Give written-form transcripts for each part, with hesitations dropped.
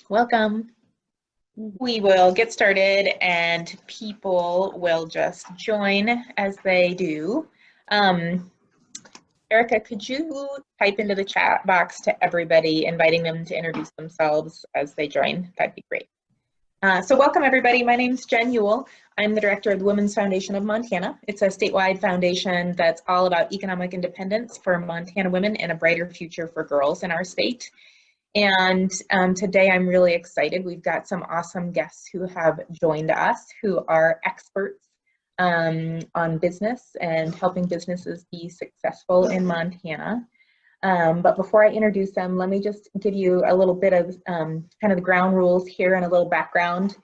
Welcome. We will get started and people will just join as they do. Erica, could you type into the chat box to everybody, inviting them to introduce themselves as they join? That'd be great. So welcome everybody. My name's Jenn. I'm the director of the Women's Foundation of Montana. It's a statewide foundation that's all about economic independence for Montana women and a brighter future for girls in our state. And today I'm really excited. We've got some awesome guests who have joined us who are experts on business and helping businesses be successful in Montana. But before I introduce them, let me just give you a little bit of kind of the ground rules here and a little background.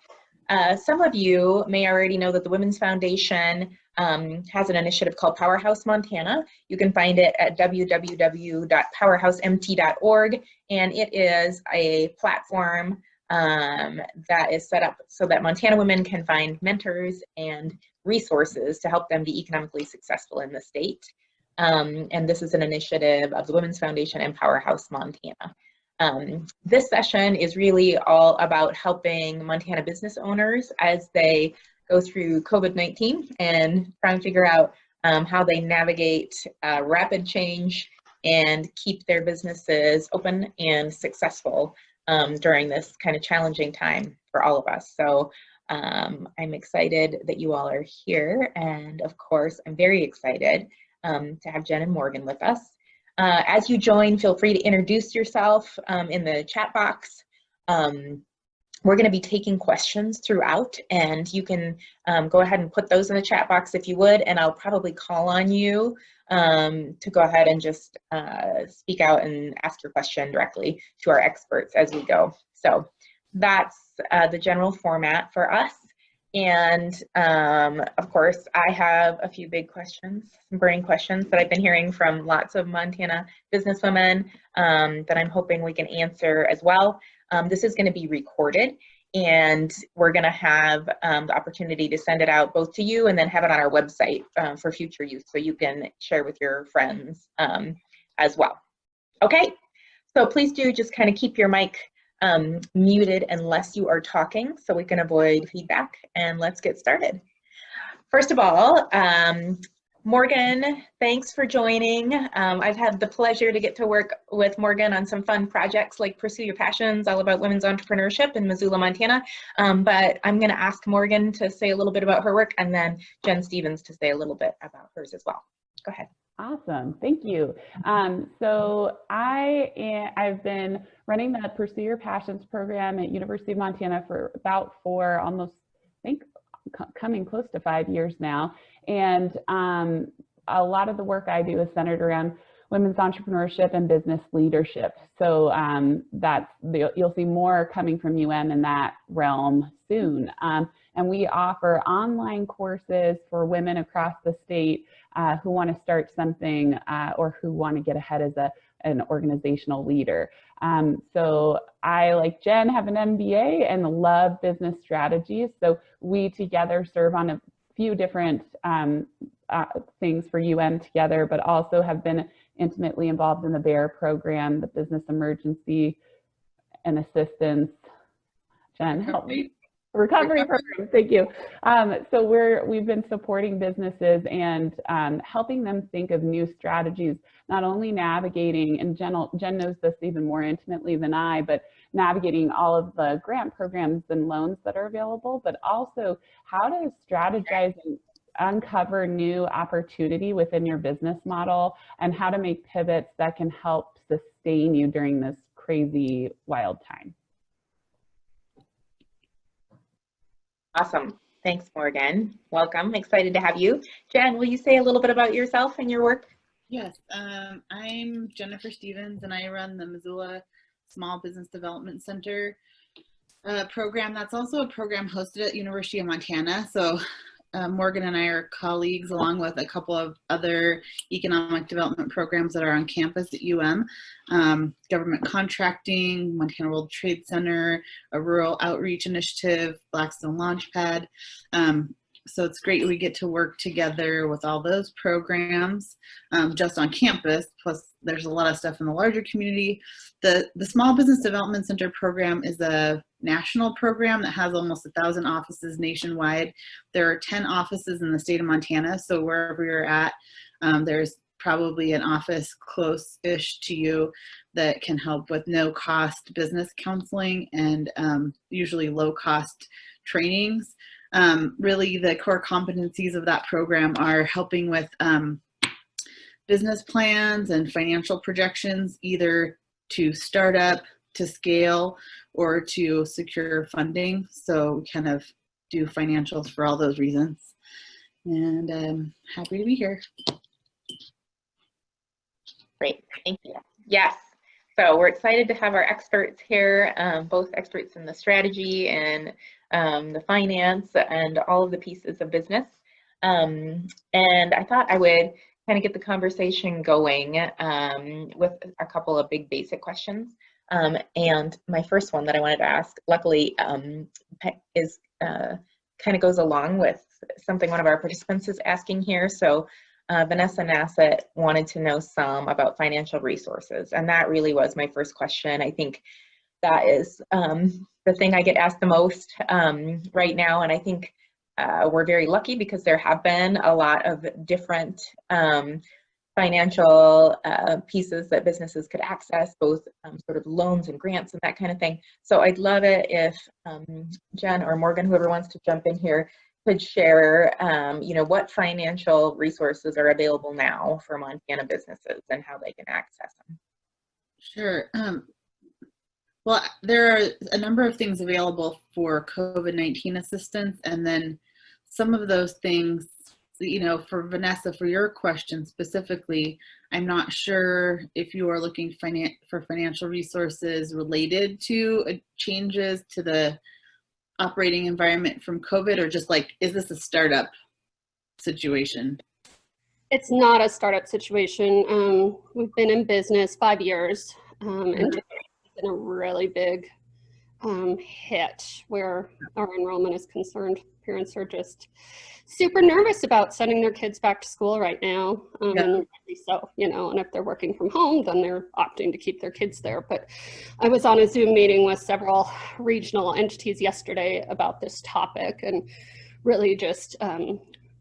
Some of you may already know that the Women's Foundation has an initiative called Powerhouse Montana. You can find it at www.powerhousemt.org, and it is a platform that is set up so that Montana women can find mentors and resources to help them be economically successful in the state. And this is an initiative of the Women's Foundation and Powerhouse Montana. This session is really all about helping Montana business owners as they go through COVID-19 and trying to figure out how they navigate rapid change and keep their businesses open and successful during this kind of challenging time for all of us. So I'm excited that you all are here. And of course, I'm very excited to have Jenn and Morgan with us. As you join, feel free to introduce yourself in the chat box. We're going to be taking questions throughout, and you can go ahead and put those in the chat box if you would, and I'll probably call on you to go ahead and just speak out and ask your question directly to our experts as we go. So that's the general format for us. And of course, I have a few big questions, some burning questions that I've been hearing from lots of Montana businesswomen that I'm hoping we can answer as well. This is going to be recorded, and we're going to have the opportunity to send it out both to you and then have it on our website for future use, so you can share with your friends as well. Okay, so please do just kind of keep your mic muted unless you are talking so we can avoid feedback, and let's get started. First of all, Morgan, thanks for joining. I've had the pleasure to get to work with Morgan on some fun projects like Pursue Your Passions, all about women's entrepreneurship in Missoula, Montana. But I'm going to ask Morgan to say a little bit about her work, and then Jenn Stevens to say a little bit about hers as well. Go ahead. Awesome, thank you. So I've been running the Pursue Your Passions program at University of Montana for about almost, I think, coming close to 5 years now. And a lot of the work I do is centered around women's entrepreneurship and business leadership. So you'll see more coming from UM in that realm soon. And we offer online courses for women across the state who want to start something or who want to get ahead as an organizational leader. So I, like Jenn, have an MBA and love business strategies. So we together serve on a few different things for UM together, but also have been intimately involved in the BEAR program, the Business Emergency and Assistance. Jenn, help me. Recovery program, thank you. So we've been supporting businesses and helping them think of new strategies, not only navigating, and Jenn knows this even more intimately than I, but navigating all of the grant programs and loans that are available, but also how to strategize and uncover new opportunity within your business model and how to make pivots that can help sustain you during this crazy, wild time. Awesome. Thanks, Morgan. Welcome. Excited to have you. Jenn, will you say a little bit about yourself and your work? Yes, I'm Jennifer Stevens, and I run the Missoula Small Business Development Center program. That's also a program hosted at University of Montana. So Morgan and I are colleagues, along with a couple of other economic development programs that are on campus at UM. Government contracting, Montana World Trade Center, a rural outreach initiative, Blackstone Launchpad. So it's great we get to work together with all those programs just on campus, plus there's a lot of stuff in the larger community. The Small Business Development Center program is a national program that has almost 1,000 offices nationwide. There are 10 offices in the state of Montana, so wherever you're at, there's probably an office close-ish to you that can help with no-cost business counseling and usually low-cost trainings. Really, the core competencies of that program are helping with business plans and financial projections, either to start up, to scale, or to secure funding. So we kind of do financials for all those reasons. And I'm happy to be here. Great, thank you. Yes, so we're excited to have our experts here, both experts in the strategy and the finance and all of the pieces of business. And I thought I would kind of get the conversation going with a couple of big basic questions. And my first one that I wanted to ask, luckily, is kind of goes along with something one of our participants is asking here. So Vanessa Nassett wanted to know some about financial resources, and that really was my first question. I think that is the thing I get asked the most right now, and I think we're very lucky because there have been a lot of different financial pieces that businesses could access, both sort of loans and grants and that kind of thing. So I'd love it if Jenn or Morgan, whoever wants to jump in here, could share, what financial resources are available now for Montana businesses and how they can access them. Sure. Well, there are a number of things available for COVID-19 assistance, and then some of those things, for Vanessa, for your question specifically, I'm not sure if you are looking for financial resources related to changes to the operating environment from COVID, or just like, is this a startup situation? It's not a startup situation. We've been in business 5 years, and it's been a really big hit where our enrollment is concerned. Parents are just super nervous about sending their kids back to school right now, and rightly so, and if they're working from home, then they're opting to keep their kids there. But I was on a Zoom meeting with several regional entities yesterday about this topic, and really just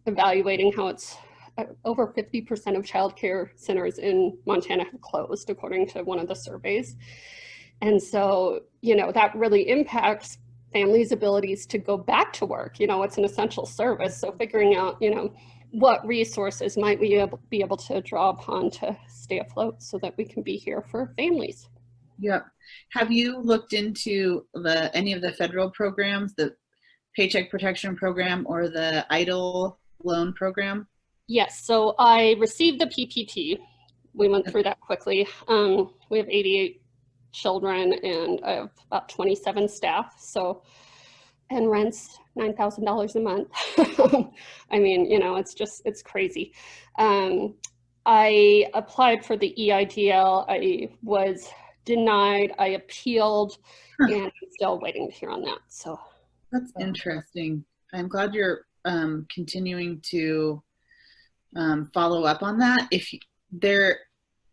evaluating how it's over 50% of childcare centers in Montana have closed, according to one of the surveys. And so, that really impacts families' abilities to go back to work. It's an essential service. So figuring out, what resources might we be able to draw upon to stay afloat so that we can be here for families. Yep. Have you looked into any of the federal programs, the Paycheck Protection Program or the EIDL loan program? Yes. So I received the PPP. We went through that quickly. We have 88 children and I have about 27 staff. So, and rent's $9,000 a month. I mean, it's crazy. I applied for the EIDL. I was denied. I appealed, and I'm still waiting to hear on that. So that's interesting. I'm glad you're continuing to follow up on that. If there,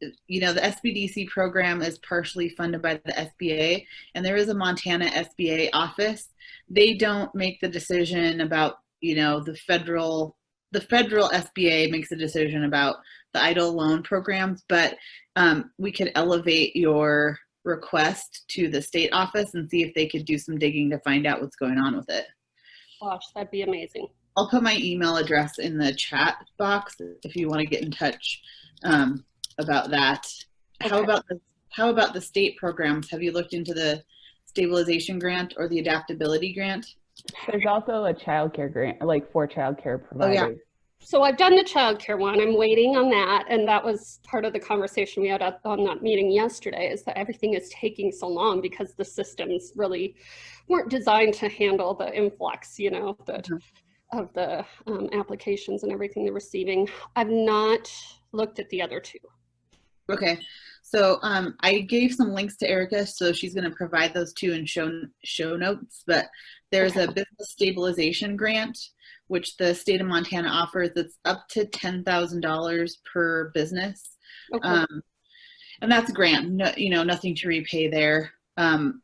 the SBDC program is partially funded by the SBA, and there is a Montana SBA office. They don't make the decision about, the federal SBA makes a decision about the EIDL loan programs, but we could elevate your request to the state office and see if they could do some digging to find out what's going on with it. Gosh, that'd be amazing. I'll put my email address in the chat box if you want to get in touch about that. Okay. How about the state programs? Have you looked into the stabilization grant or the adaptability grant? There's also a childcare grant, like for childcare providers. Oh, yeah. So I've done the childcare one. I'm waiting on that, and that was part of the conversation we had on that meeting yesterday. Is that everything is taking so long because the systems really weren't designed to handle the influx, of the applications and everything they're receiving. I've not looked at the other two. Okay, so I gave some links to Erica, so she's going to provide those two in show notes. But there's a business stabilization grant, which the state of Montana offers. It's up to $10,000 per business. Okay. And that's a grant, no, nothing to repay there.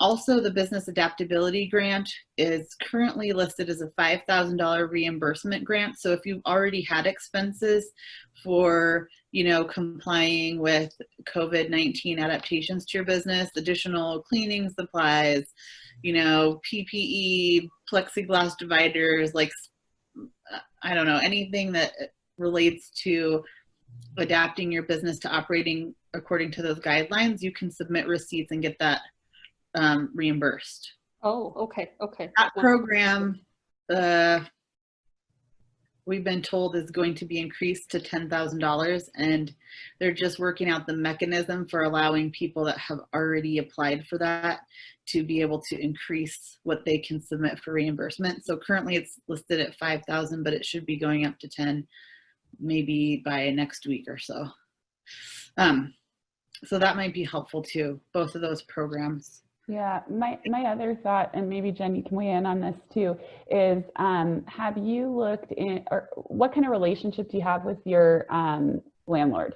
Also, the business adaptability grant is currently listed as a $5,000 reimbursement grant. So if you've already had expenses for, complying with COVID-19 adaptations to your business, additional cleaning supplies, PPE, plexiglass dividers, like, I don't know, anything that relates to adapting your business to operating according to those guidelines, you can submit receipts and get that reimbursed. Oh, okay. Okay. That program, we've been told is going to be increased to $10,000, and they're just working out the mechanism for allowing people that have already applied for that to be able to increase what they can submit for reimbursement. So currently it's listed at 5,000, but it should be going up to 10, maybe by next week or so. So that might be helpful too, both of those programs. Yeah, my other thought, and maybe Jen, you can weigh in on this too, is have you looked in, or what kind of relationship do you have with your landlord?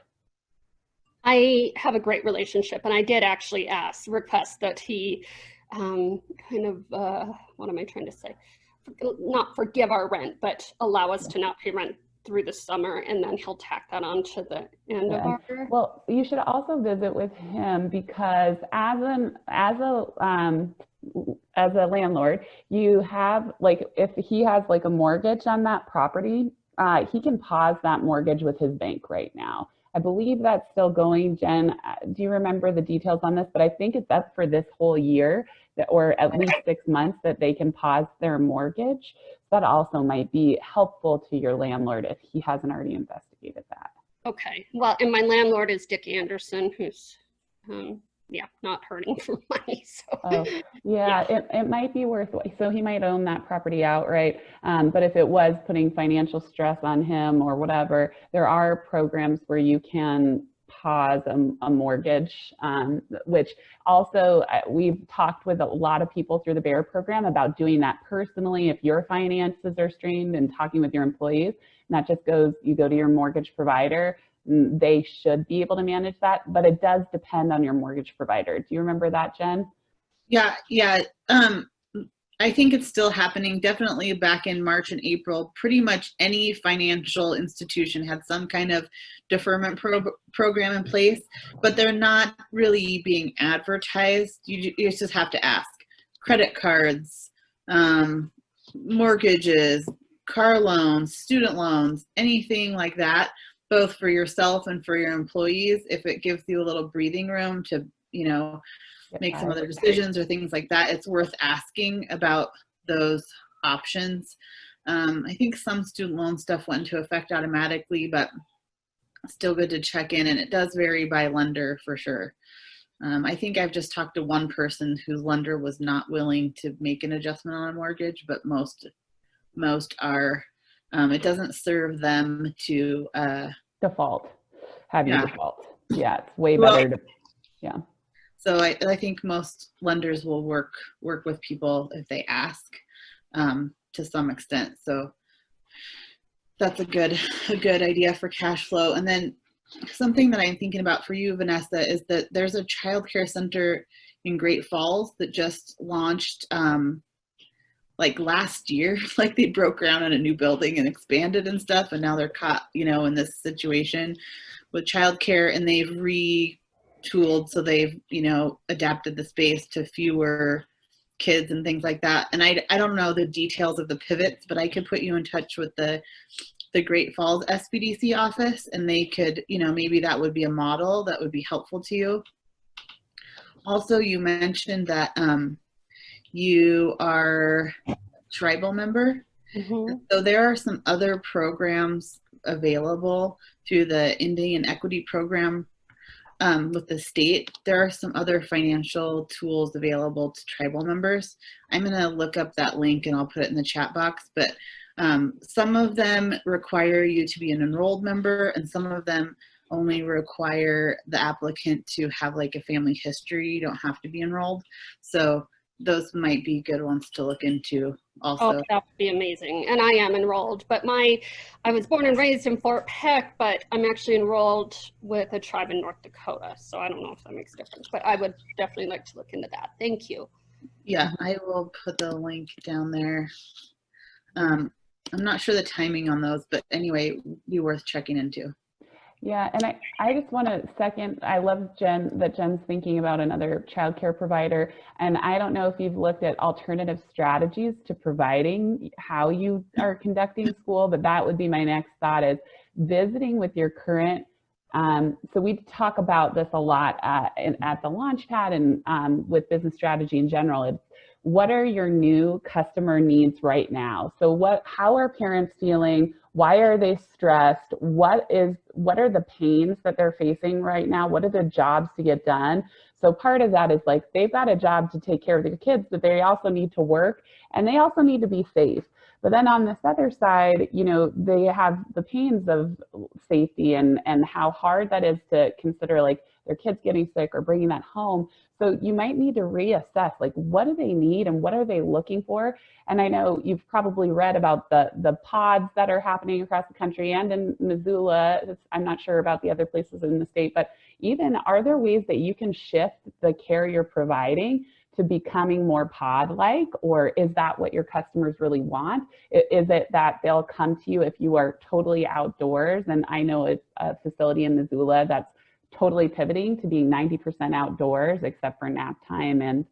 I have a great relationship, and I did actually request that he what am I trying to say? Not forgive our rent, but allow us to not pay rent through the summer, and then he'll tack that on to the end of our. Well, you should also visit with him, because as a landlord, you have, like, if he has like a mortgage on that property, he can pause that mortgage with his bank right now. I believe that's still going. Jen, do you remember the details on this? But I think it's up for this whole year, or at least 6 months, that they can pause their mortgage. That also might be helpful to your landlord if he hasn't already investigated that. Okay. Well, and my landlord is Dick Anderson, who's not hurting for money. So yeah. It might be worth, so he might own that property outright. But if it was putting financial stress on him or whatever, there are programs where you can pause a mortgage, which also we've talked with a lot of people through the BEAR program about doing that personally if your finances are strained, and talking with your employees. And that just goes, you go to your mortgage provider, they should be able to manage that, but it does depend on your mortgage provider. Do you remember that, Jen? Yeah. I think it's still happening. Definitely back in March and April, pretty much any financial institution had some kind of deferment program in place, but they're not really being advertised. You just have to ask. Credit cards, mortgages, car loans, student loans, anything like that, both for yourself and for your employees. If it gives you a little breathing room to, make some other decisions or things like that, it's worth asking about those options. I think some student loan stuff went into effect automatically, but still good to check in, and it does vary by lender for sure. I think I've just talked to one person whose lender was not willing to make an adjustment on a mortgage, but most are. It doesn't serve them to default. Have you default? Yeah, it's way better to, So I think most lenders will work with people if they ask, to some extent. So that's a good idea for cash flow. And then something that I'm thinking about for you, Vanessa, is that there's a child care center in Great Falls that just launched like last year. Like they broke ground on a new building and expanded and stuff, and now they're caught, in this situation with childcare, and they've retooled, so they've adapted the space to fewer kids and things like that. And I don't know the details of the pivots, but I could put you in touch with the Great Falls SBDC office, and they could, maybe that would be a model that would be helpful to you. Also, you mentioned that you are a tribal member. Mm-hmm. So there are some other programs available through the Indian Equity Program with the state. There are some other financial tools available to tribal members. I'm going to look up that link and I'll put it in the chat box, but some of them require you to be an enrolled member, and some of them only require the applicant to have like a family history. You don't have to be enrolled. So those might be good ones to look into also. Oh, that would be amazing. And I am enrolled, but I was born and raised in Fort Peck, but I'm actually enrolled with a tribe in North Dakota. So I don't know if that makes a difference, but I would definitely like to look into that. Thank you. Yeah, I will put the link down there. I'm not sure the timing on those, but anyway, be worth checking into. Yeah, and I just want to second, I love that Jen's thinking about another childcare provider. And I don't know if you've looked at alternative strategies to providing how you are conducting school, but that would be my next thought, is visiting with your current, so we talk about this a lot at the Launchpad and with business strategy in general. It's, what are your new customer needs right now? So how are parents feeling? Why are they stressed? What are the pains that they're facing right now? What are their jobs to get done? So part of that is like, they've got a job to take care of their kids, but they also need to work and they also need to be safe. But then on this other side, you know, they have the pains of safety and how hard that is to consider, like their kids getting sick or bringing that home. So you might need to reassess, like, what do they need and what are they looking for? And I know you've probably read about the pods that are happening across the country and in Missoula. I'm not sure about the other places in the state, but even, are there ways that you can shift the care you're providing to becoming more pod-like, or is that what your customers really want? Is it that they'll come to you if you are totally outdoors? And I know it's a facility in Missoula that's totally pivoting to being 90% outdoors, except for nap time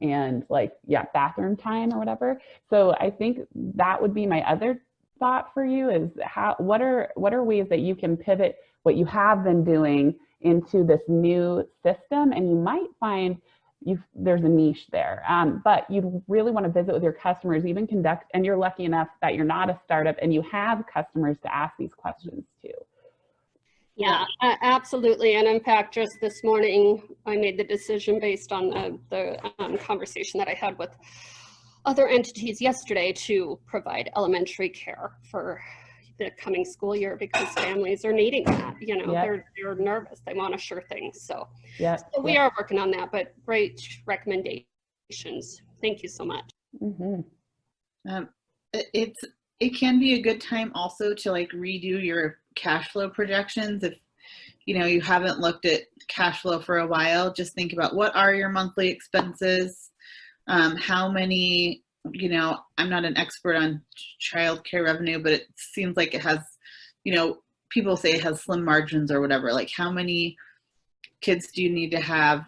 and like, yeah, bathroom time or whatever. So I think that would be my other thought for you, is what are ways that you can pivot what you have been doing into this new system? And you might find there's a niche there, but you really want to visit with your customers, even conduct, and you're lucky enough that you're not a startup and you have customers to ask these questions to. Yeah, absolutely. And in fact, just this morning, I made the decision based on the conversation that I had with other entities yesterday to provide elementary care for the coming school year, because families are needing that. You know, they're nervous, they want to sure things. So, we are working on that, but great recommendations. Thank you so much. Mm-hmm. It can be a good time also to like redo your cash flow projections. If you know you haven't looked at cash flow for a while, just think about, what are your monthly expenses, how many, you know, I'm not an expert on childcare revenue, but it seems like it has, you know, people say it has slim margins or whatever. Like, how many kids do you need to have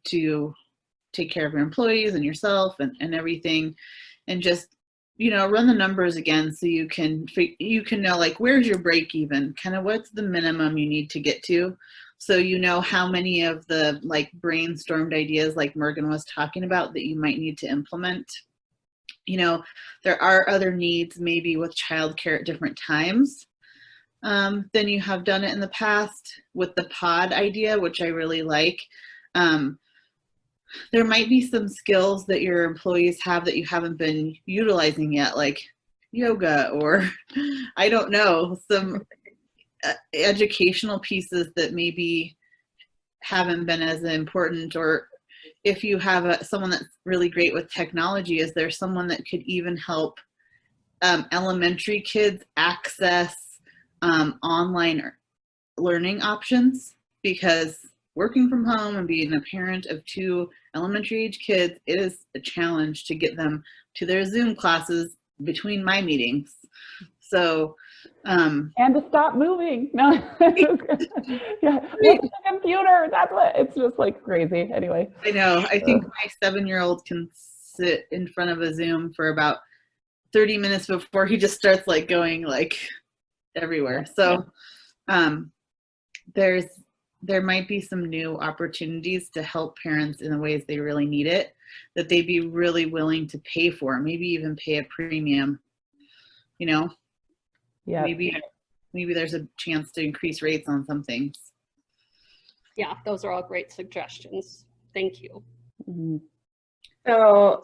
to take care of your employees and yourself and everything, and just, you know, run the numbers again so you can know, like, where's your break even, kind of what's the minimum you need to get to, so you know how many of the like brainstormed ideas like Morgan was talking about that you might need to implement. You know, there are other needs maybe with childcare at different times than you have done it in the past. With the pod idea, which I really like, there might be some skills that your employees have that you haven't been utilizing yet, like yoga, or I don't know, some educational pieces that maybe haven't been as important. Or if you have someone that's really great with technology, is there someone that could even help elementary kids access online learning options? Because working from home and being a parent of 2 elementary age kids, it is a challenge to get them to their Zoom classes between my meetings. So, and to stop moving. No, yeah, look at the computer. That's what, it's just like crazy. Anyway, I know. I think my 7-year-old can sit in front of a Zoom for about 30 minutes before he just starts like going like everywhere. So, there might be some new opportunities to help parents in the ways they really need it, that they'd be really willing to pay for, maybe even pay a premium, you know? Yeah. Maybe there's a chance to increase rates on some things. Yeah, those are all great suggestions. Thank you. Mm-hmm. So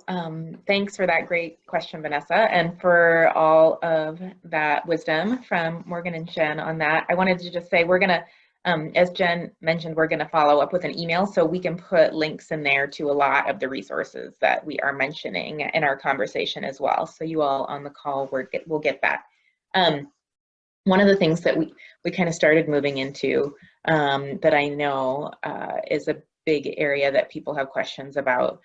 thanks for that great question, Vanessa, and for all of that wisdom from Morgan and Jenn on that. I wanted to just say we're going to As Jen mentioned, we're going to follow up with an email so we can put links in there to a lot of the resources that we are mentioning in our conversation as well. So you all on the call will get that. One of the things that we kind of started moving into that I know is a big area that people have questions about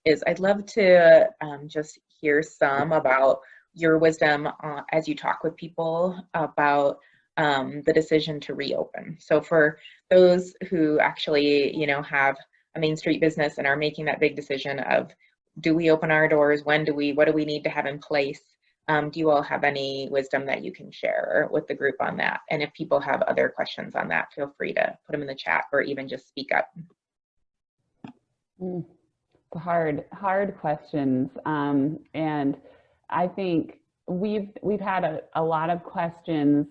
is I'd love to just hear some about your wisdom as you talk with people about the decision to reopen. So for those who actually, have a Main Street business and are making that big decision of, do we open our doors? When do we? What do we need to have in place? Do you all have any wisdom that you can share with the group on that? And if people have other questions on that, feel free to put them in the chat or even just speak up. Hard questions. And I think we've had a lot of questions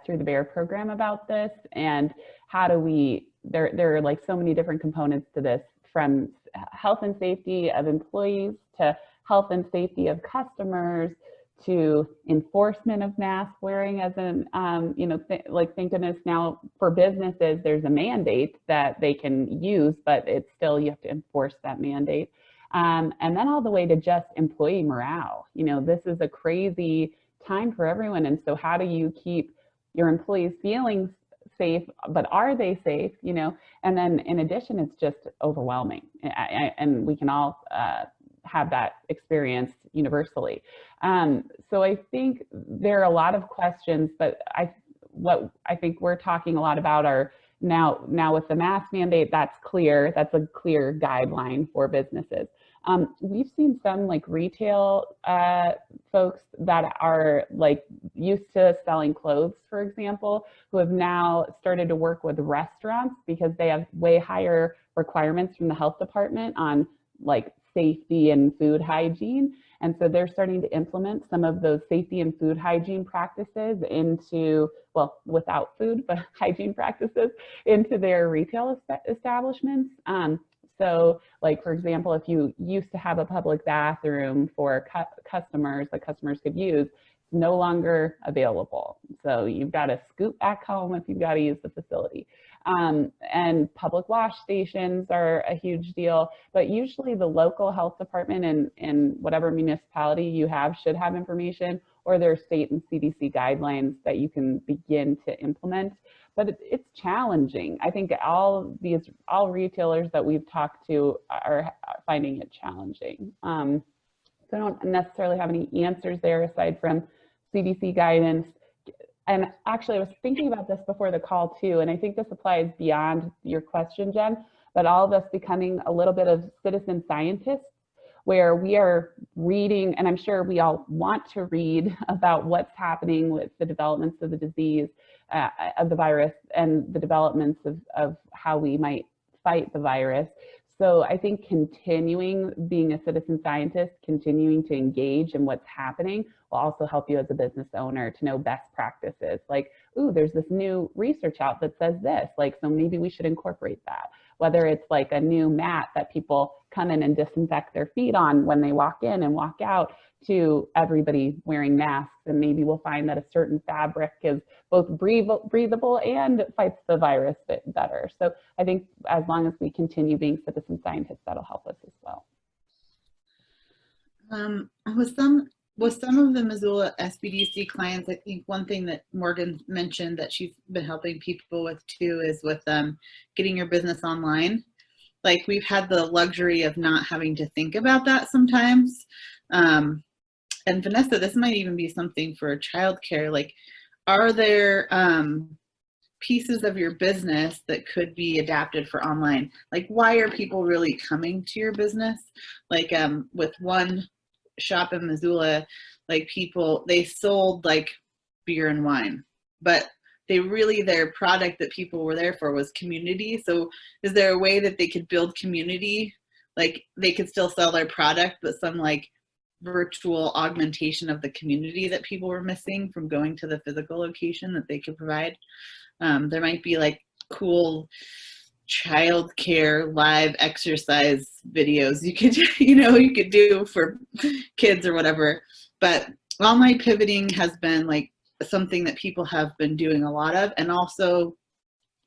through the BEAR program about this, and how do we, there are like so many different components to this, from health and safety of employees to health and safety of customers to enforcement of mask wearing, as in, thank goodness now for businesses, there's a mandate that they can use, but it's still, you have to enforce that mandate. And then all the way to just employee morale. This is a crazy time for everyone. And so how do you keep your employees feeling safe, but are they safe? And then in addition, it's just overwhelming. And we can all have that experience universally. So I think there are a lot of questions, but what I think we're talking a lot about are now with the mask mandate, that's clear. That's a clear guideline for businesses. We've seen some like retail folks that are like used to selling clothes, for example, who have now started to work with restaurants because they have way higher requirements from the health department on like safety and food hygiene. And so they're starting to implement some of those safety and food hygiene practices into, well, without food, but hygiene practices into their retail establishments. So like, for example, if you used to have a public bathroom for customers that customers could use, it's no longer available. So you've got to scoot back home if you've got to use the facility. And public wash stations are a huge deal, but usually the local health department in whatever municipality you have should have information, or there are state and CDC guidelines that you can begin to implement. But it's challenging. I think all retailers that we've talked to are finding it challenging. So I don't necessarily have any answers there aside from CDC guidance. And actually, I was thinking about this before the call too, and I think this applies beyond your question, Jen, but all of us becoming a little bit of citizen scientists, where we are reading, and I'm sure we all want to read about what's happening with the developments of the disease, of the virus, and the developments of how we might fight the virus. So I think continuing being a citizen scientist, continuing to engage in what's happening will also help you as a business owner to know best practices. Like, ooh, there's this new research out that says this, like, so maybe we should incorporate that. Whether it's like a new mat that people come in and disinfect their feet on when they walk in and walk out, to everybody wearing masks, and maybe we'll find that a certain fabric is both breathable and fights the virus better. So I think as long as we continue being citizen scientists, that'll help us as well. With some of the Missoula SBDC clients, I think one thing that Morgan mentioned that she's been helping people with too is with getting your business online. Like, we've had the luxury of not having to think about that sometimes. And Vanessa, this might even be something for childcare. Like, are there pieces of your business that could be adapted for online? Like, why are people really coming to your business? Like, with one shop in Missoula, like, they sold like beer and wine, but their product that people were there for was community. So is there a way that they could build community? Like, they could still sell their product, but some like virtual augmentation of the community that people were missing from going to the physical location that they could provide. There might be like cool childcare live exercise videos you could do for kids or whatever. But online pivoting has been like something that people have been doing a lot of, and also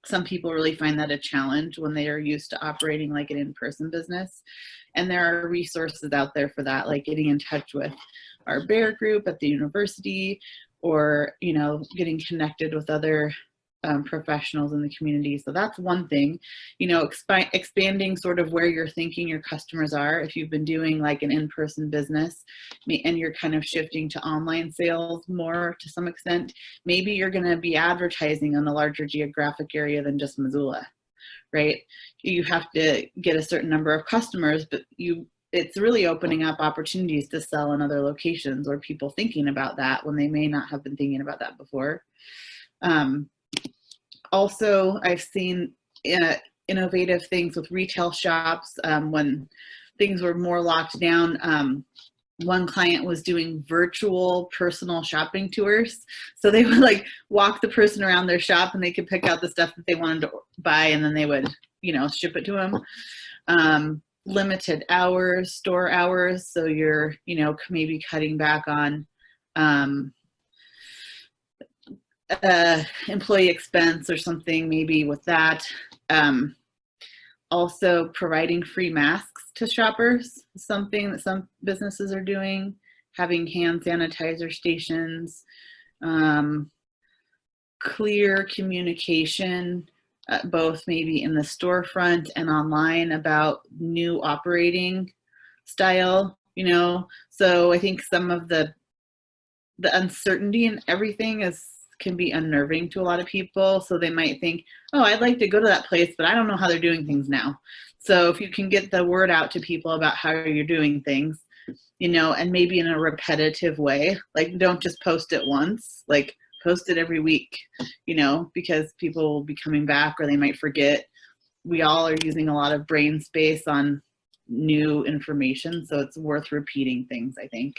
some people really find that a challenge when they are used to operating like an in-person business. And there are resources out there for that, like getting in touch with our bear group at the university, or, you know, getting connected with other professionals in the community. So that's one thing, you know, expanding sort of where you're thinking your customers are. If you've been doing like an in-person business and you're kind of shifting to online sales more to some extent, maybe you're going to be advertising on a larger geographic area than just Missoula, right? You have to get a certain number of customers, but it's really opening up opportunities to sell in other locations, or people thinking about that when they may not have been thinking about that before. Also, I've seen innovative things with retail shops when things were more locked down. One client was doing virtual personal shopping tours. So they would like walk the person around their shop, and they could pick out the stuff that they wanted to buy, and then they would, you know, ship it to them. Limited hours, store hours. So you're, you know, maybe cutting back on employee expense or something, maybe with that. Also providing free masks to shoppers, something that some businesses are doing, having hand sanitizer stations, clear communication, both maybe in the storefront and online, about new operating style, you know. So I think some of the uncertainty in everything can be unnerving to a lot of people. So they might think, oh, I'd like to go to that place, but I don't know how they're doing things now. So if you can get the word out to people about how you're doing things, you know, and maybe in a repetitive way, like don't just post it once, like post it every week, you know, because people will be coming back, or they might forget. We all are using a lot of brain space on new information, so it's worth repeating things, I think.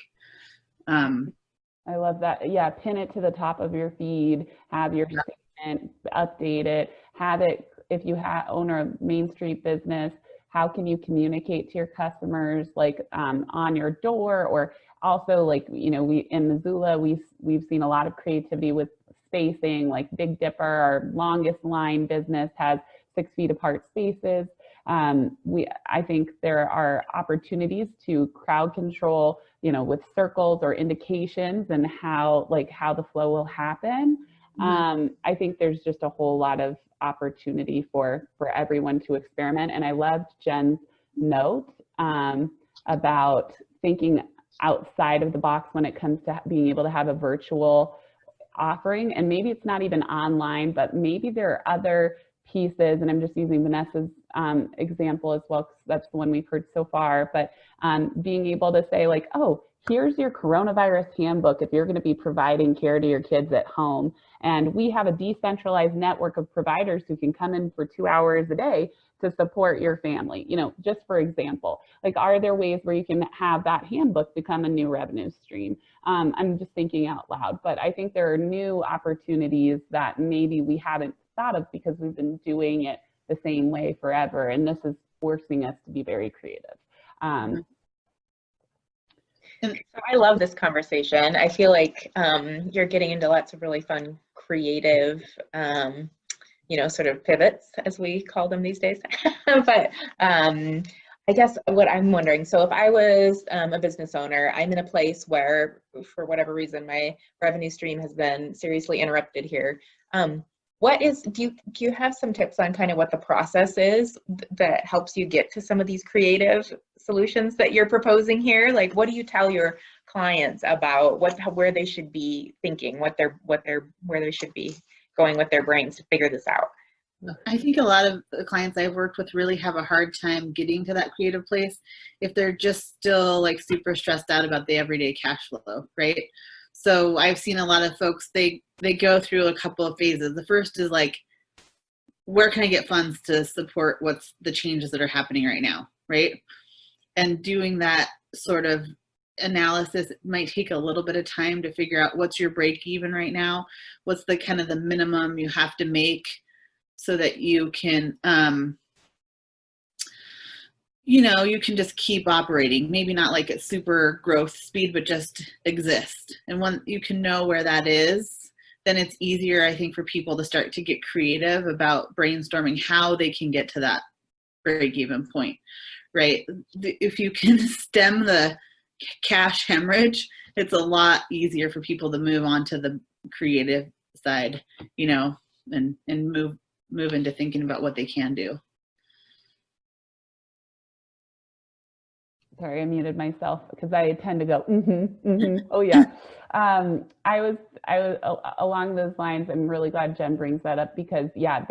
I love that. Yeah, pin it to the top of your feed, have your statement, update it, have it, if you own a Main Street business, how can you communicate to your customers, like on your door? Or also, like, you know, in Missoula, we've seen a lot of creativity with spacing, like Big Dipper, our longest line business, has 6 feet apart spaces. I think there are opportunities to crowd control, you know, with circles or indications, and how the flow will happen. I think there's just a whole lot of opportunity for everyone to experiment. And I loved Jenn's note about thinking outside of the box when it comes to being able to have a virtual offering. And maybe it's not even online, but maybe there are other pieces, and I'm just using Vanessa's example as well, because that's the one we've heard so far, but being able to say, like, oh, here's your coronavirus handbook if you're going to be providing care to your kids at home. And we have a decentralized network of providers who can come in for 2 hours a day to support your family, you know, just for example. Like, are there ways where you can have that handbook become a new revenue stream? I'm just thinking out loud, but I think there are new opportunities that maybe we haven't thought of because we've been doing it the same way forever. And this is forcing us to be very creative. So I love this conversation. I feel like you're getting into lots of really fun, creative, you know, sort of pivots, as we call them these days. But I guess what I'm wondering, so if I was a business owner, I'm in a place where, for whatever reason, my revenue stream has been seriously interrupted here. Do you have some tips on kind of what the process is that helps you get to some of these creative solutions that you're proposing here? Like, what do you tell your clients about where they should be thinking, where they should be going with their brains to figure this out? I think a lot of the clients I've worked with really have a hard time getting to that creative place if they're just still like super stressed out about the everyday cash flow, right? So I've seen a lot of folks, they go through a couple of phases. The first is like, where can I get funds to support what's the changes that are happening right now, right? And doing that sort of analysis might take a little bit of time to figure out what's your break even right now, what's the kind of the minimum you have to make so that you can, you know, you can just keep operating, maybe not like at super growth speed, but just exist. And when you can know where that is, then it's easier, I think, for people to start to get creative about brainstorming how they can get to that break-even point, right? If you can stem the cash hemorrhage, it's a lot easier for people to move on to the creative side, you know, and move into thinking about what they can do. Sorry, I muted myself because I tend to go, oh yeah. I was along those lines. I'm really glad Jen brings that up because yeah,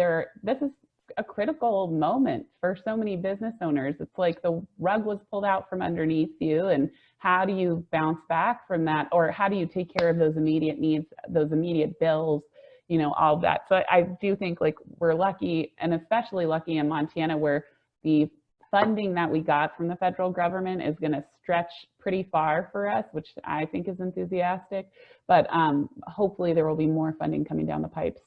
this is a critical moment for so many business owners. It's like the rug was pulled out from underneath you, and how do you bounce back from that? Or how do you take care of those immediate needs, those immediate bills, you know, all of that. So I do think like we're lucky, and especially lucky in Montana, where the funding that we got from the federal government is going to stretch pretty far for us, which I think is enthusiastic. But hopefully there will be more funding coming down the pipes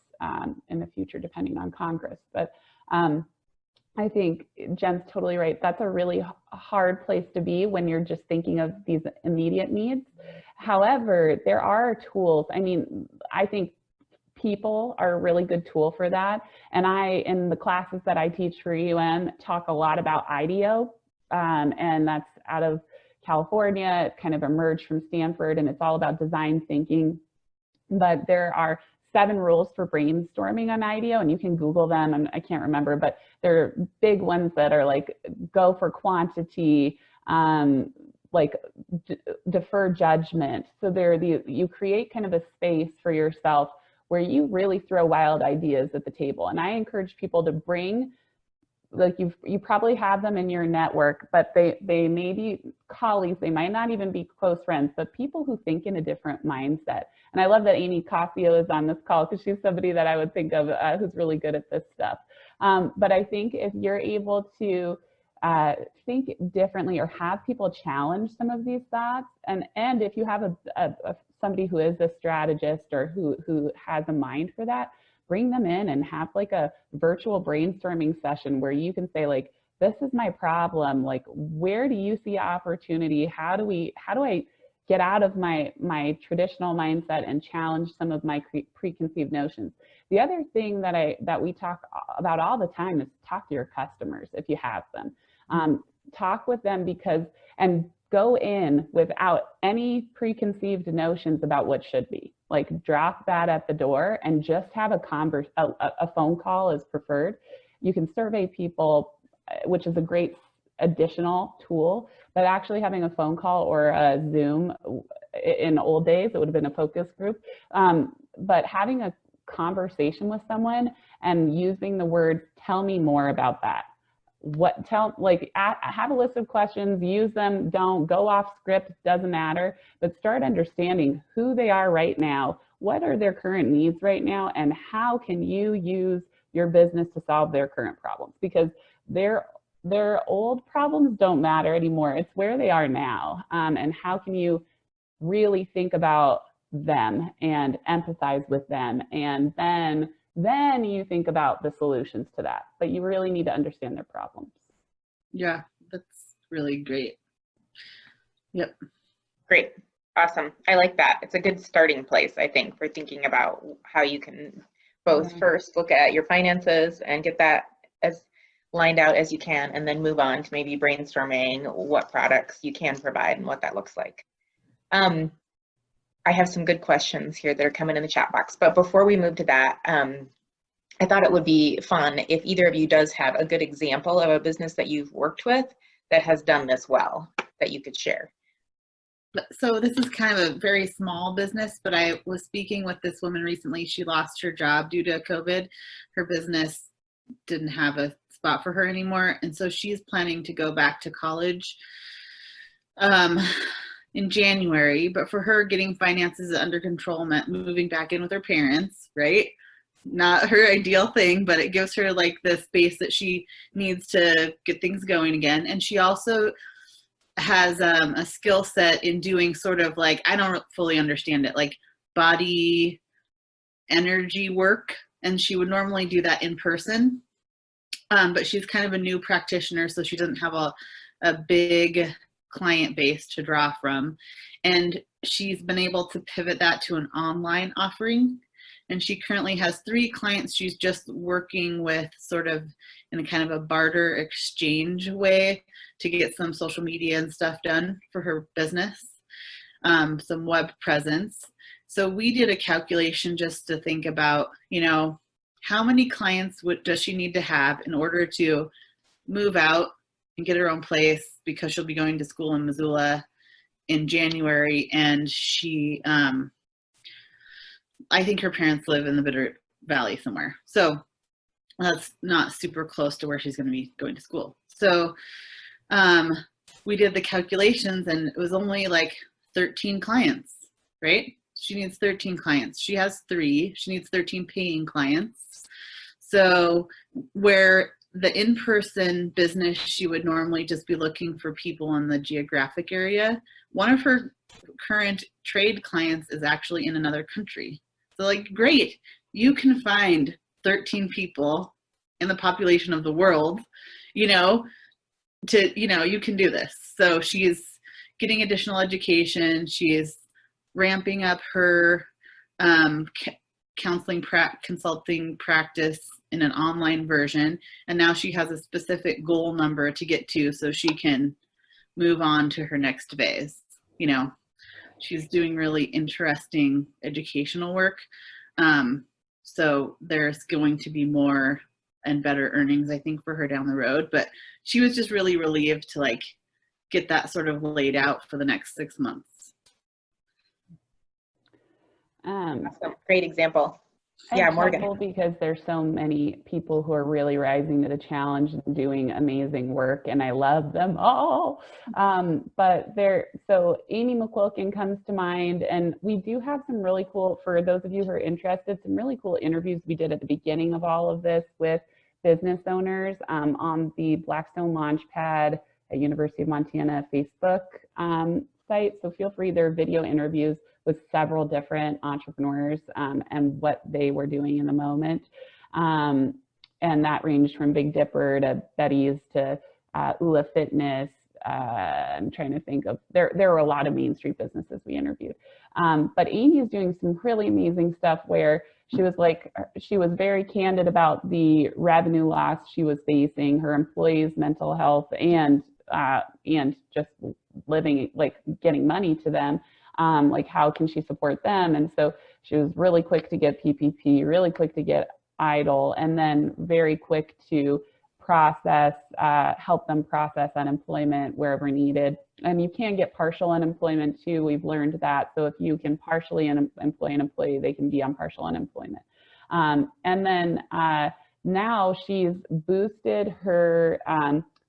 in the future, depending on Congress. But I think Jen's totally right. That's a really hard place to be when you're just thinking of these immediate needs. However, there are tools. I mean, I think people are a really good tool for that. And in the classes that I teach for UM, talk a lot about IDEO, and that's out of California. It kind of emerged from Stanford, and it's all about design thinking. But there are 7 rules for brainstorming on IDEO, and you can Google them, and I can't remember, but they're big ones that are like go for quantity, like defer judgment. So you create kind of a space for yourself where you really throw wild ideas at the table. And I encourage people to bring, like you probably have them in your network, but they may be colleagues, they might not even be close friends, but people who think in a different mindset. And I love that Amy Cossio is on this call because she's somebody that I would think of who's really good at this stuff. But I think if you're able to think differently or have people challenge some of these thoughts, and if you have somebody who is a strategist or who has a mind for that, bring them in and have like a virtual brainstorming session where you can say like, this is my problem, like where do you see opportunity? How do I get out of my traditional mindset and challenge some of my preconceived notions? The other thing that we talk about all the time is talk to your customers if you have them. Talk with them and go in without any preconceived notions about what should be. Like drop that at the door and just have a phone call is preferred. You can survey people, which is a great additional tool, but actually having a phone call or a Zoom, in old days, it would have been a focus group, but having a conversation with someone and using the words, tell me more about that. Have a list of questions, use them, don't go off script, doesn't matter, but start understanding who they are right now, what are their current needs right now, and how can you use your business to solve their current problems? Because their old problems don't matter anymore. It's where they are now, and how can you really think about them and empathize with them, and then you think about the solutions to that. But you really need to understand their problems. Yeah, that's really great. Yep. Great. Awesome. I like that. It's a good starting place, I think, for thinking about how you can both first look at your finances and get that as lined out as you can, and then move on to maybe brainstorming what products you can provide and what that looks like. I have some good questions here that are coming in the chat box, but before we move to that, I thought it would be fun if either of you does have a good example of a business that you've worked with that has done this well that you could share. So this is kind of a very small business, but I was speaking with this woman recently. She lost her job due to COVID. Her business didn't have a spot for her anymore, and so she's planning to go back to college in January. But for her, getting finances under control meant moving back in with her parents, right? Not her ideal thing, but it gives her like the space that she needs to get things going again. And she also has a skill set in doing sort of like, I don't fully understand it, like body energy work. And she would normally do that in person. But she's kind of a new practitioner, so she doesn't have a big client base to draw from. And she's been able to pivot that to an online offering. And she currently has 3 clients she's just working with, sort of in a kind of a barter exchange way, to get some social media and stuff done for her business, some web presence. So we did a calculation just to think about, you know, how many clients does she need to have in order to move out and get her own place, because she'll be going to school in Missoula in January. And she, I think her parents live in the Bitter Valley somewhere. So that's not super close to where she's going to be going to school. So we did the calculations, and it was only like 13 clients, right? She needs 13 clients. She has 3. She needs 13 paying clients. So where the in-person business, she would normally just be looking for people in the geographic area. One of her current trade clients is actually in another country. So like, great, you can find 13 people in the population of the world, you know, to, you know, you can do this. So she's getting additional education. She is ramping up her consulting practice in an online version. And now she has a specific goal number to get to so she can move on to her next phase. You know, she's doing really interesting educational work. So there's going to be more and better earnings, I think, for her down the road. But she was just really relieved to like get that sort of laid out for the next 6 months. Awesome. Great example. Yeah, It's Morgan. helpful because there's so many people who are really rising to the challenge and doing amazing work, and I love them all. So Amy McQuilkin comes to mind, and we do have some really cool, for those of you who are interested, some really cool interviews we did at the beginning of all of this with business owners on the Blackstone Launchpad at University of Montana Facebook site. So feel free, there are video interviews with several different entrepreneurs and what they were doing in the moment. And that ranged from Big Dipper to Betty's to Ula Fitness. I'm trying to think of, there were a lot of Main Street businesses we interviewed. But Amy is doing some really amazing stuff where she was very candid about the revenue loss she was facing, her employees' mental health, and just living, like getting money to them. Like how can she support them? And so she was really quick to get PPP, really quick to get EIDL, and then very quick to process, help them process unemployment wherever needed. And you can get partial unemployment too. We've learned that. So if you can partially employ an employee, they can be on partial unemployment. And then now she's boosted her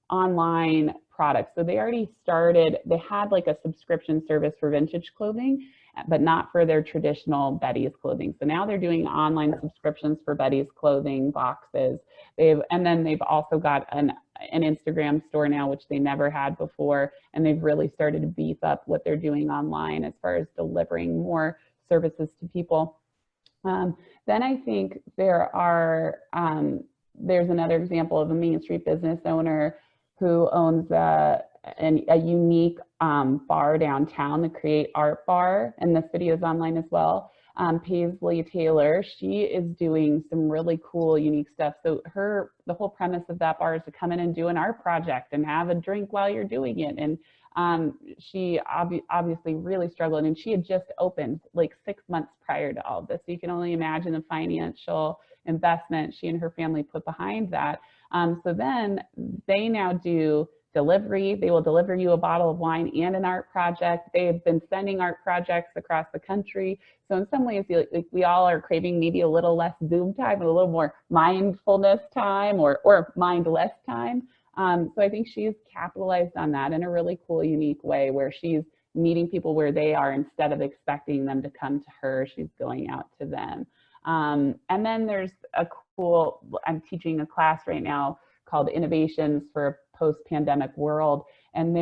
online products. So they already started, they had like a subscription service for vintage clothing, but not for their traditional Betty's clothing. So now they're doing online subscriptions for Betty's clothing boxes. And then they've also got an Instagram store now, which they never had before. And they've really started to beef up what they're doing online as far as delivering more services to people. Then I think there's another example of a Main Street business owner who owns a unique bar downtown, the Create Art Bar, and this video is online as well. Paisley Taylor, she is doing some really cool, unique stuff. So the whole premise of that bar is to come in and do an art project and have a drink while you're doing it. And she obviously really struggled, and she had just opened like 6 months prior to all of this. So you can only imagine the financial investment she and her family put behind that. So then they now do delivery. They will deliver you a bottle of wine and an art project. They have been sending art projects across the country. So in some ways, we all are craving maybe a little less Zoom time and a little more mindfulness time or mindless time. So I think she's capitalized on that in a really cool, unique way where she's meeting people where they are instead of expecting them to come to her. She's going out to them. And then there's I'm teaching a class right now called Innovations for a Post-Pandemic World. And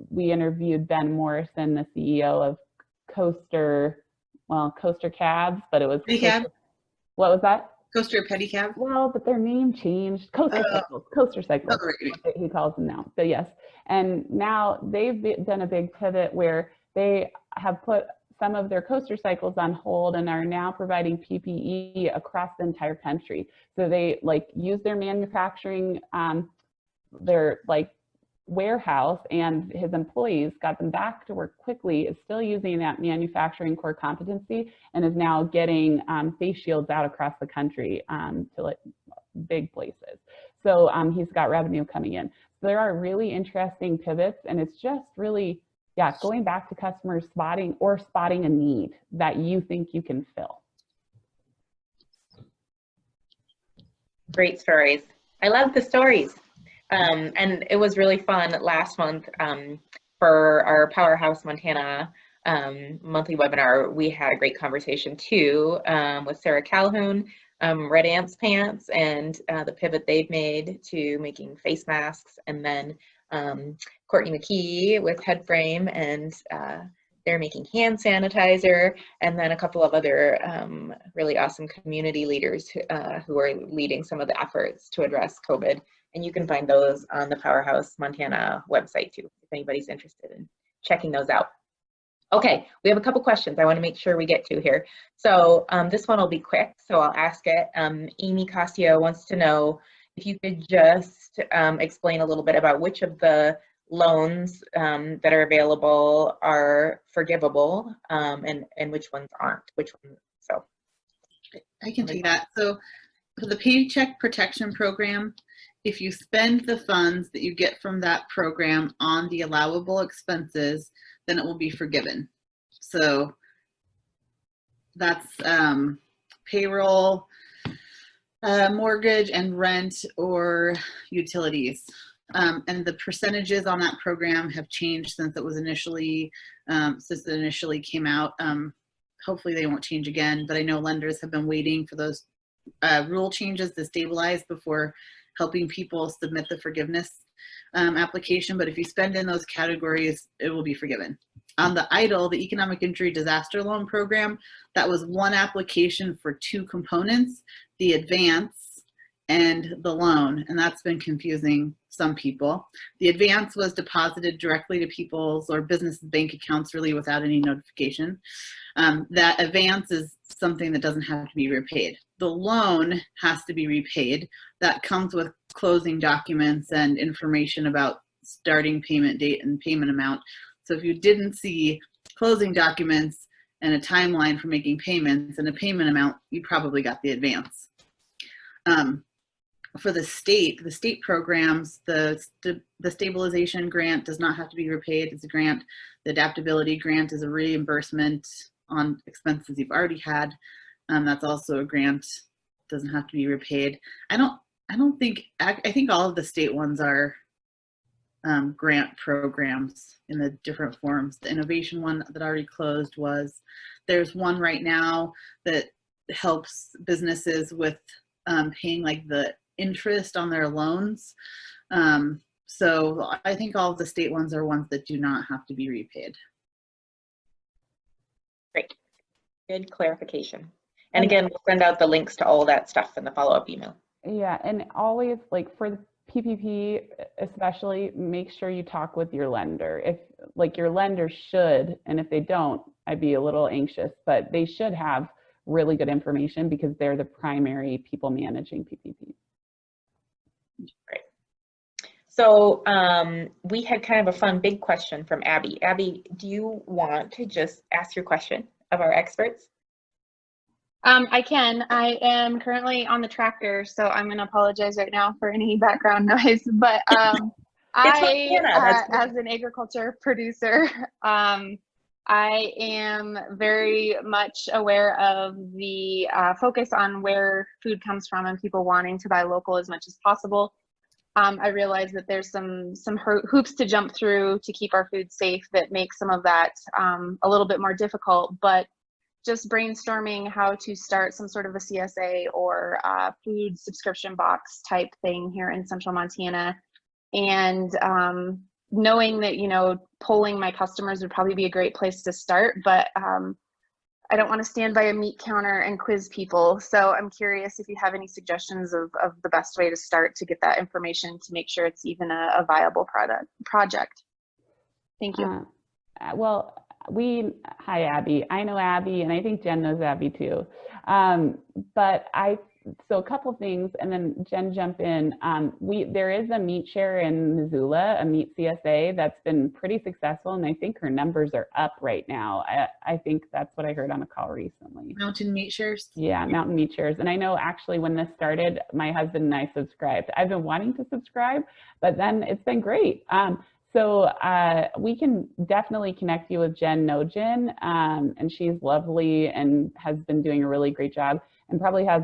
we interviewed Ben Morrison, the CEO of Coaster Cabs, but it was Pedicab? What was that? Coaster Pedicab? Well, but their name changed. Coaster Cycles, Oh, right. he calls them now. So yes. And now they've done a big pivot where they have put some of their coaster cycles on hold and are now providing PPE across the entire country. So they like use their manufacturing, their like warehouse, and his employees got them back to work quickly, is still using that manufacturing core competency, and is now getting face shields out across the country to like big places. So he's got revenue coming in. So there are really interesting pivots, and it's just really, yeah, going back to customers spotting a need that you think you can fill. Great stories. I love the stories. And it was really fun last month for our Powerhouse Montana monthly webinar. We had a great conversation too with Sarah Calhoun, Red Ants Pants, and the pivot they've made to making face masks, and then Courtney McKee with Headframe, and they're making hand sanitizer, and then a couple of other really awesome community leaders who are leading some of the efforts to address COVID. And you can find those on the Powerhouse Montana website too, if anybody's interested in checking those out. Okay, we have a couple questions I want to make sure we get to here. So this one will be quick, so I'll ask it. Amy Costio wants to know if you could just explain a little bit about which of the loans that are available are forgivable and which ones aren't, so. I can take that. So for the Paycheck Protection Program, if you spend the funds that you get from that program on the allowable expenses, then it will be forgiven. So that's payroll, mortgage and rent, or utilities. And the percentages on that program have changed since it was initially, came out. Hopefully they won't change again, but I know lenders have been waiting for those rule changes to stabilize before helping people submit the forgiveness application. But if you spend in those categories, it will be forgiven. On the EIDL, the Economic Injury Disaster Loan Program, that was one application for two components, the advance and the loan, and that's been confusing some people. The advance was deposited directly to people's or business bank accounts really without any notification. That advance is something that doesn't have to be repaid. The loan has to be repaid. That comes with closing documents and information about starting payment date and payment amount. So if you didn't see closing documents and a timeline for making payments and a payment amount, you probably got the advance. For the state programs, the stabilization grant does not have to be repaid. It's a grant. The adaptability grant is a reimbursement on expenses you've already had. That's also a grant, doesn't have to be repaid. I think all of the state ones are grant programs in the different forms. The innovation one that already closed there's one right now that helps businesses with paying like the interest on their loans. So I think all of the state ones are ones that do not have to be repaid. Great, good clarification. And again, we'll send out the links to all that stuff in the follow-up email. Yeah, and always, like for the PPP especially, make sure you talk with your lender. If like your lender should, and if they don't, I'd be a little anxious, but they should have really good information because they're the primary people managing PPP. Great. So we had kind of a fun big question from Abby. Abby, do you want to just ask your question of our experts? I can. I am currently on the tractor, so I'm going to apologize right now for any as an agriculture producer, I am very much aware of the focus on where food comes from and people wanting to buy local as much as possible. I realize that there's some hoops to jump through to keep our food safe that make some of that a little bit more difficult, but just brainstorming how to start some sort of a CSA or food subscription box type thing here in central Montana. And knowing that, polling my customers would probably be a great place to start, but I don't want to stand by a meat counter and quiz people. So I'm curious if you have any suggestions of the best way to start to get that information to make sure it's even a viable project. Thank you. Well, hi Abby, I know Abby, and I think Jen knows Abby too. So a couple things, and then Jen jump in. There is a meat share in Missoula, a meat CSA that's been pretty successful, and I think her numbers are up right now. I think that's what I heard on a call recently. Mountain meat shares? Yeah, mountain meat shares. And I know actually when this started, my husband and I subscribed. I've been wanting to subscribe, but then it's been great. So we can definitely connect you with Jenn Nogin, and she's lovely and has been doing a really great job, and probably has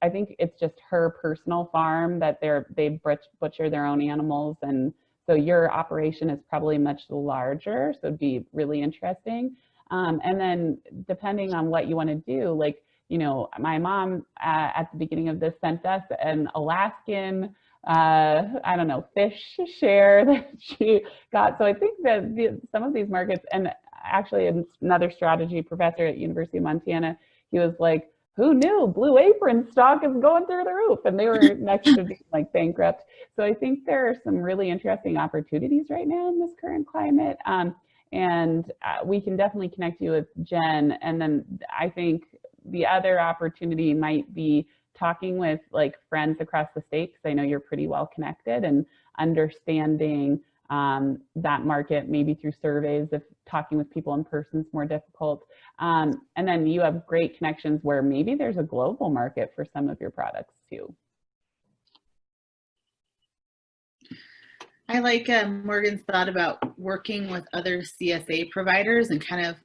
I think it's just her personal farm that they butcher their own animals, and so your operation is probably much larger, so it'd be really interesting. And then depending on what you want to do, like, my mom at the beginning of this sent us an Alaskan I don't know, fish share that she got. So I think that some of these markets, and actually another strategy professor at University of Montana, he was like, who knew Blue Apron stock is going through the roof? And they were next to being like bankrupt. So I think there are some really interesting opportunities right now in this current climate. And we can definitely connect you with Jen. And then I think the other opportunity might be talking with like friends across the state, because I know you're pretty well connected, and understanding that market maybe through surveys if talking with people in person is more difficult. And then you have great connections where maybe there's a global market for some of your products too. I like Morgan's thought about working with other CSA providers and kind of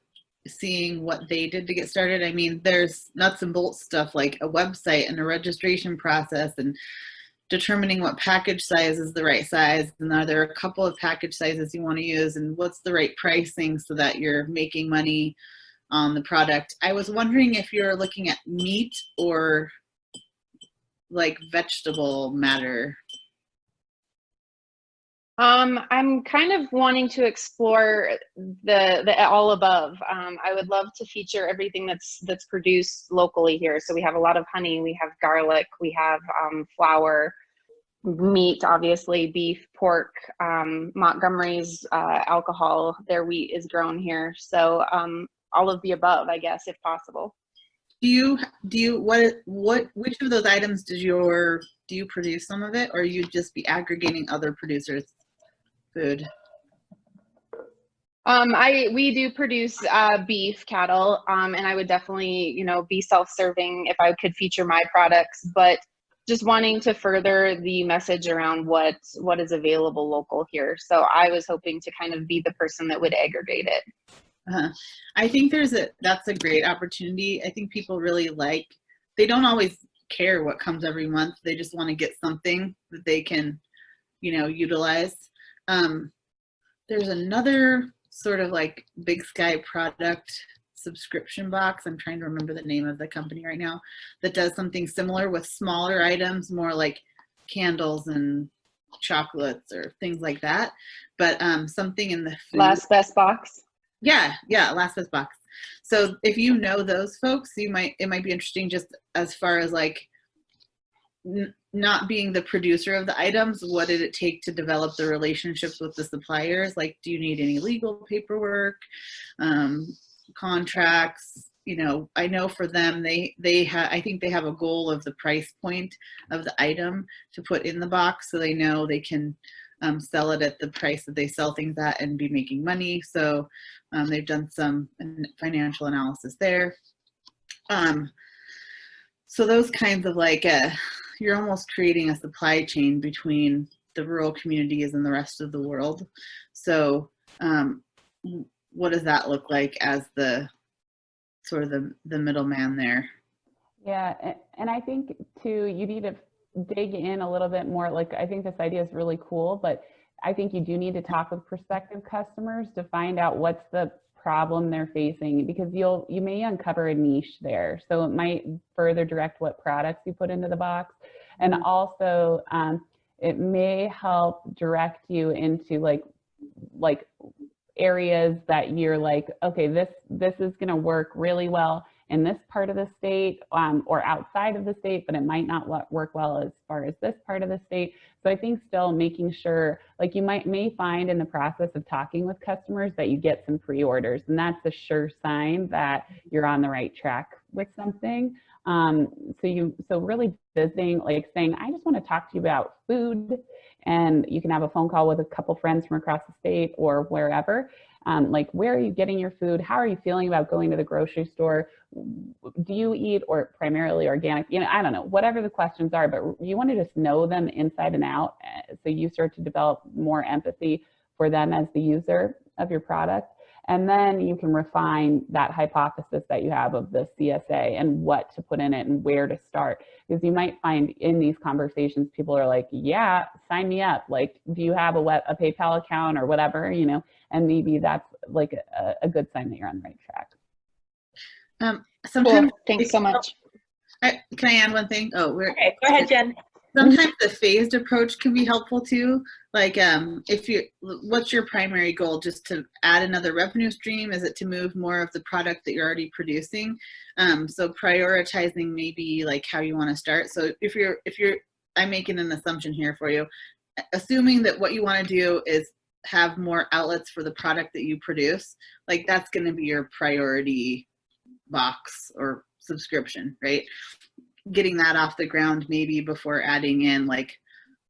seeing what they did to get started. I mean, there's nuts and bolts stuff like a website and a registration process and determining what package size is the right size, and are there a couple of package sizes you want to use, and what's the right pricing so that you're making money on the product. I was wondering if you're looking at meat or like vegetable matter. I'm kind of wanting to explore the all above. I would love to feature everything that's produced locally here. So we have a lot of honey, we have garlic, we have flour, meat, obviously beef, pork, Montgomery's alcohol. Their wheat is grown here. So all of the above, I guess, if possible. Which of those items do you produce some of it, or you just be aggregating other producers' food? We do produce beef cattle, and I would definitely, be self-serving if I could feature my products, but just wanting to further the message around what is available local here. So I was hoping to kind of be the person that would aggregate it. I think that's a great opportunity. I think people really they don't always care what comes every month. They just want to get something that they can, utilize. There's another sort of like Big Sky product subscription box. I'm trying to remember the name of the company right now that does something similar with smaller items, more like candles and chocolates or things like that. But something in the food. Last Best Box. Yeah, Last Best Box. So if you know those folks, it might be interesting just as far as like not being the producer of the items. What did it take to develop the relationships with the suppliers? Like, do you need any legal paperwork, contracts? I know for them, I think they have a goal of the price point of the item to put in the box, so they know they can sell it at the price that they sell things at and be making money. So they've done some financial analysis there. So those kinds of you're almost creating a supply chain between the rural communities and the rest of the world. So what does that look like as the sort of the middleman there? Yeah, and I think too, you need to dig in a little bit more. Like, I think this idea is really cool, but I think you do need to talk with prospective customers to find out what's the problem they're facing, because you may uncover a niche there. So it might further direct what products you put into the box. And also it may help direct you into like areas that you're like, okay, this is going to work really well in this part of the state or outside of the state, but it might not work well as far as this part of the state. So I think still making sure, like you may find in the process of talking with customers that you get some pre-orders, and that's a sure sign that you're on the right track with something. So really visiting, like saying, I just want to talk to you about food, and you can have a phone call with a couple friends from across the state or wherever. Like, where are you getting your food? How are you feeling about going to the grocery store? Do you eat or primarily organic? You know, I don't know, whatever the questions are, but you want to just know them inside and out. So you start to develop more empathy for them as the user of your product. And then you can refine that hypothesis that you have of the CSA and what to put in it and where to start. Because you might find in these conversations, people are like, yeah, sign me up. Like, do you have a PayPal account or whatever, you know, and maybe that's like a good sign that you're on the right track. Sometimes cool. Thanks so much. Can I add one thing? Oh, Okay, go ahead, Jen. Sometimes the phased approach can be helpful too. Like, what's your primary goal? Just to add another revenue stream? Is it to move more of the product that you're already producing? So prioritizing maybe like how you want to start. So I'm making an assumption here for you, assuming that what you want to do is have more outlets for the product that you produce, like that's going to be your priority box or subscription, right? Getting that off the ground maybe before adding in like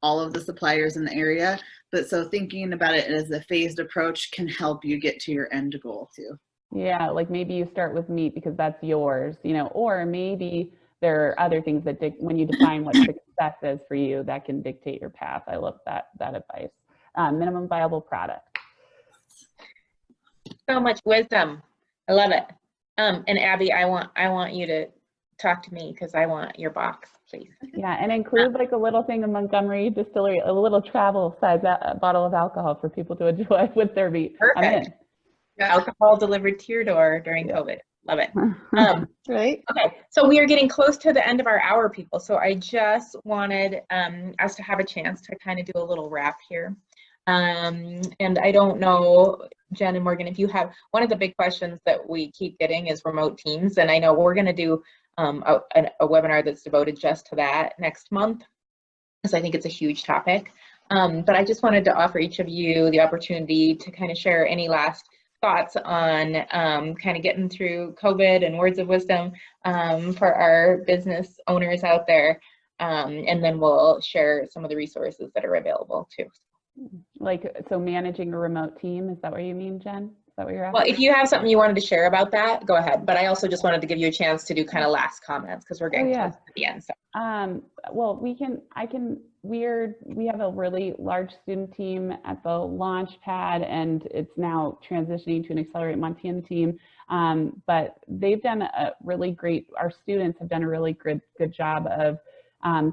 all of the suppliers in the area. But so thinking about it as a phased approach can help you get to your end goal too. Yeah, like maybe you start with meat because that's yours, you know, or maybe there are other things that when you define what success is for you, that can dictate your path. I love that advice. Minimum viable product. So much wisdom. I love it. And Abby, I want you to talk to me because I want your box, please. Yeah, and include like a little thing of Montgomery Distillery, a little travel size bottle of alcohol for people to enjoy with their meat. Perfect. Alcohol delivered to your door during COVID. Love it. Right. Okay, so we are getting close to the end of our hour, people. So I just wanted us to have a chance to kind of do a little wrap here. And I don't know, Jen and Morgan, if you have, one of the big questions that we keep getting is remote teams. And I know we're going to do a webinar that's devoted just to that next month, because I think it's a huge topic. But I just wanted to offer each of you the opportunity to kind of share any last thoughts on kind of getting through COVID and words of wisdom for our business owners out there. And then we'll share some of the resources that are available too. Like, so managing a remote team, is that what you mean, Jen? Is that what you're asking? Well, if you have something you wanted to share about that, go ahead. But I also just wanted to give you a chance to do kind of last comments because we're getting close to the end. So. Well, we have a really large student team at the launch pad, and it's now transitioning to an Accelerate Montana team. But they've done our students have done a really good job of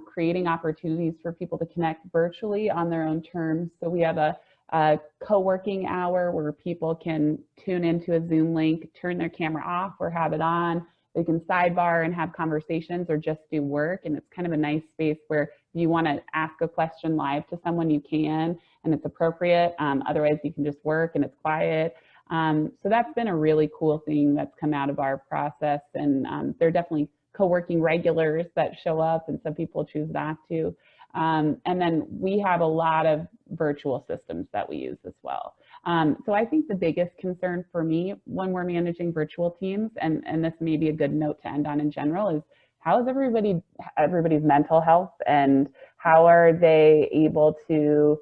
creating opportunities for people to connect virtually on their own terms. So we have a co-working hour where people can tune into a Zoom link, turn their camera off or have it on. They can sidebar and have conversations or just do work. And it's kind of a nice space where if you want to ask a question live to someone, you can, and it's appropriate. Otherwise, you can just work and it's quiet. So that's been a really cool thing that's come out of our process. And they're definitely co-working regulars that show up, and some people choose not to. And then we have a lot of virtual systems that we use as well. So I think the biggest concern for me when we're managing virtual teams, and this may be a good note to end on in general, is how is everybody's mental health, and how are they able to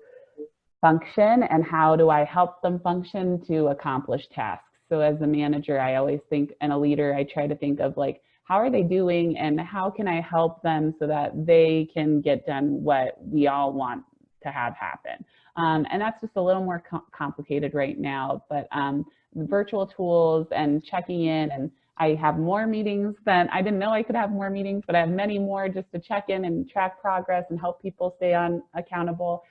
function, and how do I help them function to accomplish tasks? So as a manager, I always think, and a leader, I try to think of like, how are they doing and how can I help them so that they can get done what we all want to have happen? And that's just a little more complicated right now, but virtual tools and checking in, and I have more meetings than, I didn't know I could have more meetings, but I have many more just to check in and track progress and help people stay accountable.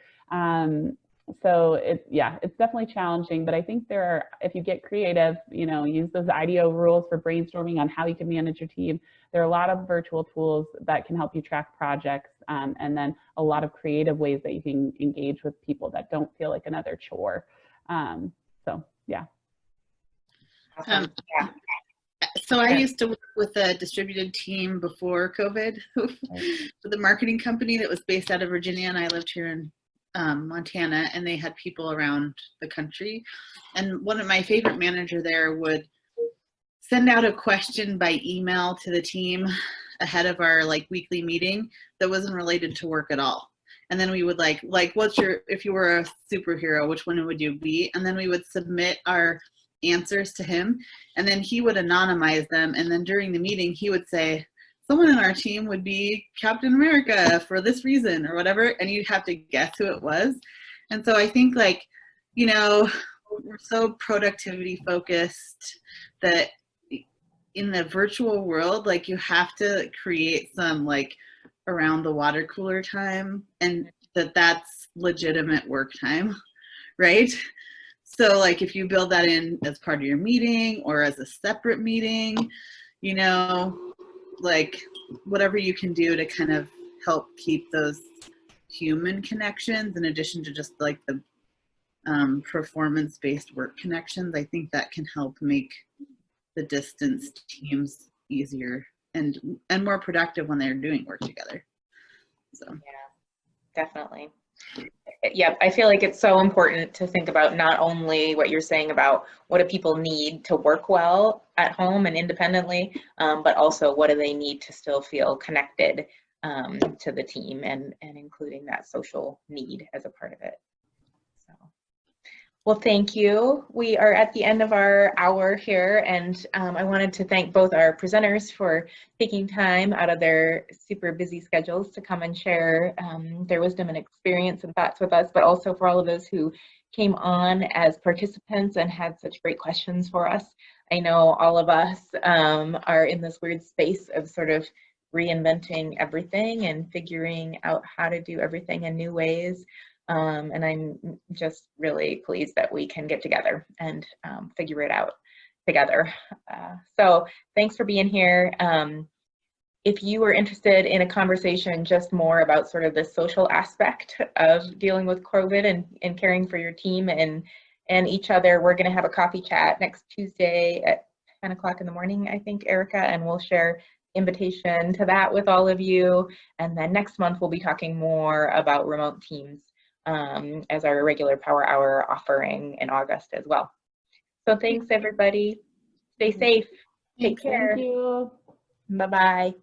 So it's definitely challenging, but I think if you get creative, use those IDEO rules for brainstorming on how you can manage your team. There are a lot of virtual tools that can help you track projects, and then a lot of creative ways that you can engage with people that don't feel like another chore. So yeah. So I used to work with a distributed team before COVID with a marketing company that was based out of Virginia, and I lived here in Montana, and they had people around the country. And one of my favorite manager there would send out a question by email to the team ahead of our like weekly meeting that wasn't related to work at all. And then we would like what's your, if you were a superhero, which one would you be? And then we would submit our answers to him, and then he would anonymize them, and then during the meeting he would say someone in our team would be Captain America for this reason or whatever, and you'd have to guess who it was. And so I think, like, you know, we're so productivity focused that in the virtual world, like, you have to create some like around the water cooler time, and that's legitimate work time, right? So like if you build that in as part of your meeting or as a separate meeting, you know, like whatever you can do to kind of help keep those human connections in addition to just like the performance-based work connections, I think that can help make the distanced teams easier and more productive when they're doing work together. So yeah, definitely. Yep, I feel like it's so important to think about not only what you're saying about what do people need to work well at home and independently, but also what do they need to still feel connected to the team, and including that social need as a part of it. So, well, thank you. We are at the end of our hour here, and I wanted to thank both our presenters for taking time out of their super busy schedules to come and share their wisdom and experience and thoughts with us, but also for all of those who came on as participants and had such great questions for us. I know all of us are in this weird space of sort of reinventing everything and figuring out how to do everything in new ways. And I'm just really pleased that we can get together and figure it out together. So thanks for being here. If you are interested in a conversation just more about sort of the social aspect of dealing with COVID and caring for your team and each other, we're going to have a coffee chat next Tuesday at 10 o'clock in the morning, I think, Erica, and we'll share invitation to that with all of you. And then next month, we'll be talking more about remote teams as our regular Power Hour offering in August as well. So thanks, everybody. Stay safe. Take care. Thank you. Bye-bye.